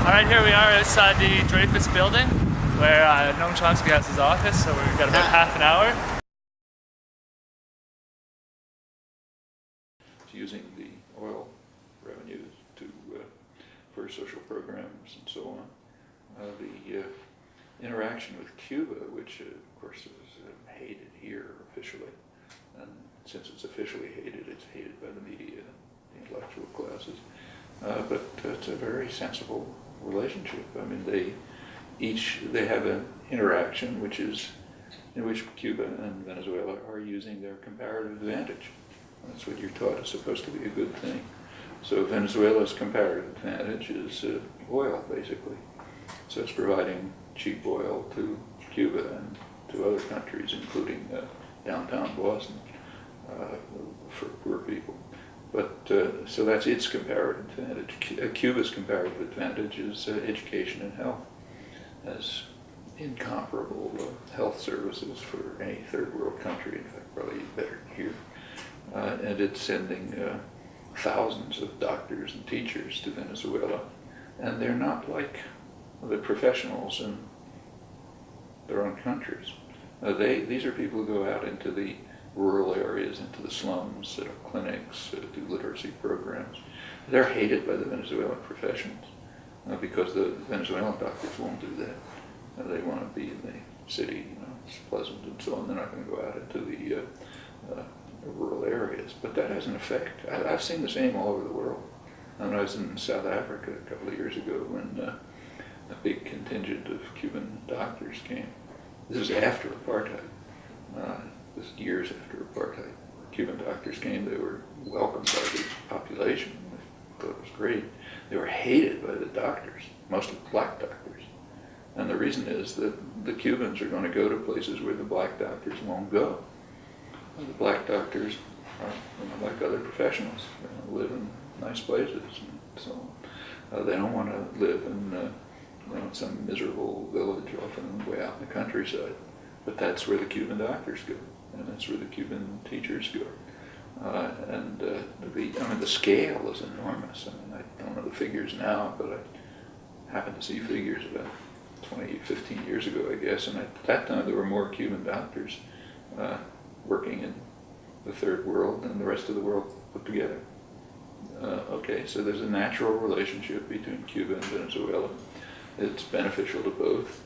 Alright, here we are outside the Dreyfus building where Noam Chomsky has his office, so we've got about half an hour. Using the oil revenues for social programs and so on. The interaction with Cuba, which of course is hated here officially, and since it's officially hated, it's hated by the media and the intellectual classes. But it's a very sensible relationship. I mean, they have an interaction in which Cuba and Venezuela are using their comparative advantage. That's what you're taught is supposed to be a good thing. So Venezuela's comparative advantage is oil, basically. So it's providing cheap oil to Cuba and to other countries, including downtown Boston, for poor people. But so that's its comparative advantage. Cuba's comparative advantage is education and health, as incomparable health services for any third world country. In fact, probably better here. And it's sending thousands of doctors and teachers to Venezuela, and they're not like the professionals in their own countries. These are people who go out into the rural areas, into the slums, set up clinics, do literacy programs. They're hated by the Venezuelan professionals because the Venezuelan doctors won't do that. They want to be in the city, it's pleasant and so on. They're not going to go out into the rural areas, but that has an effect. I've seen the same all over the world. When I was in South Africa a couple of years ago when a big contingent of Cuban doctors came. This is after apartheid. This is years after apartheid. Cuban doctors came. They were welcomed by the population. I thought it was great. They were hated by the doctors, mostly black doctors. And the reason is that the Cubans are going to go to places where the black doctors won't go. The black doctors are like other professionals. They want to live in nice places and so on. They don't want to live in some miserable village often way out in the countryside. But that's where the Cuban doctors go, and that's where the Cuban teachers go. The scale is enormous. I mean, I don't know the figures now, but I happened to see figures about 20, 15 years ago, I guess, and at that time there were more Cuban doctors working in the third world than the rest of the world put together. Okay, so there's a natural relationship between Cuba and Venezuela. It's beneficial to both,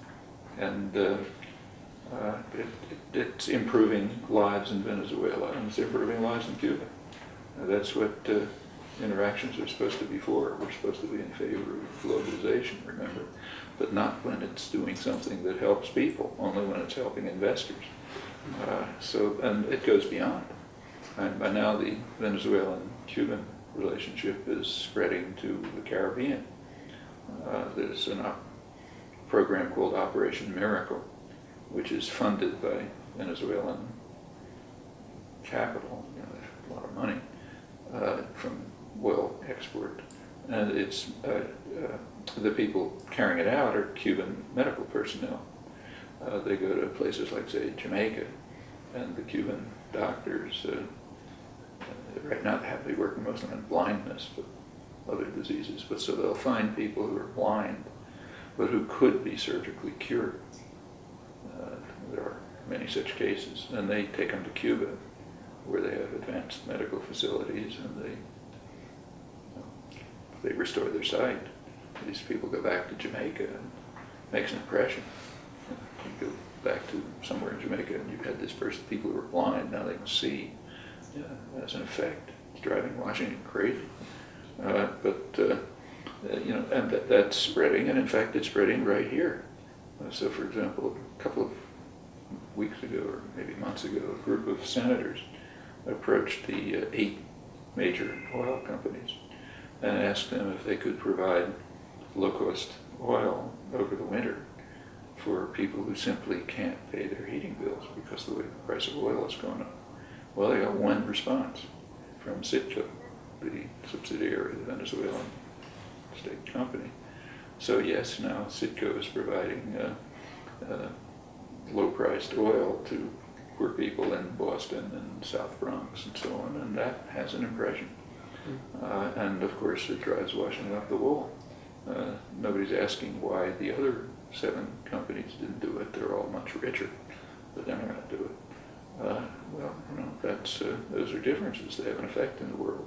and it's improving lives in Venezuela, and it's improving lives in Cuba. That's what interactions are supposed to be for. We're supposed to be in favor of globalization, remember, but not when it's doing something that helps people, only when it's helping investors. And it goes beyond. And by now the Venezuelan-Cuban relationship is spreading to the Caribbean. There's a program called Operation Miracle, which is funded by Venezuelan capital, a lot of money from oil export. And it's the people carrying it out are Cuban medical personnel. They go to places like, say, Jamaica, and the Cuban doctors, right now they work mostly on blindness, but other diseases. But so they'll find people who are blind, but who could be surgically cured. There are many such cases, and they take them to Cuba, where they have advanced medical facilities, and they restore their sight. These people go back to Jamaica, and it makes an impression. You go back to somewhere in Jamaica, and you've had this person, people who are blind, now they can see. As an effect, it's driving Washington crazy. And that's spreading, and in fact, it's spreading right here. So, for example, a couple of weeks ago, or maybe months ago, a group of senators approached the 8 major oil companies and asked them if they could provide low-cost oil over the winter for people who simply can't pay their heating bills because of the way the price of oil has gone up. Well, they got one response from Citgo, the subsidiary of the Venezuelan state company. So yes, now Citgo is providing low-priced oil to poor people in Boston and South Bronx and so on, and that has an impression. And of course it drives Washington up the wall. Nobody's asking why the other 7 companies didn't do it. They're all much richer, but they're not going to do it. Well, that's those are differences that have an effect in the world.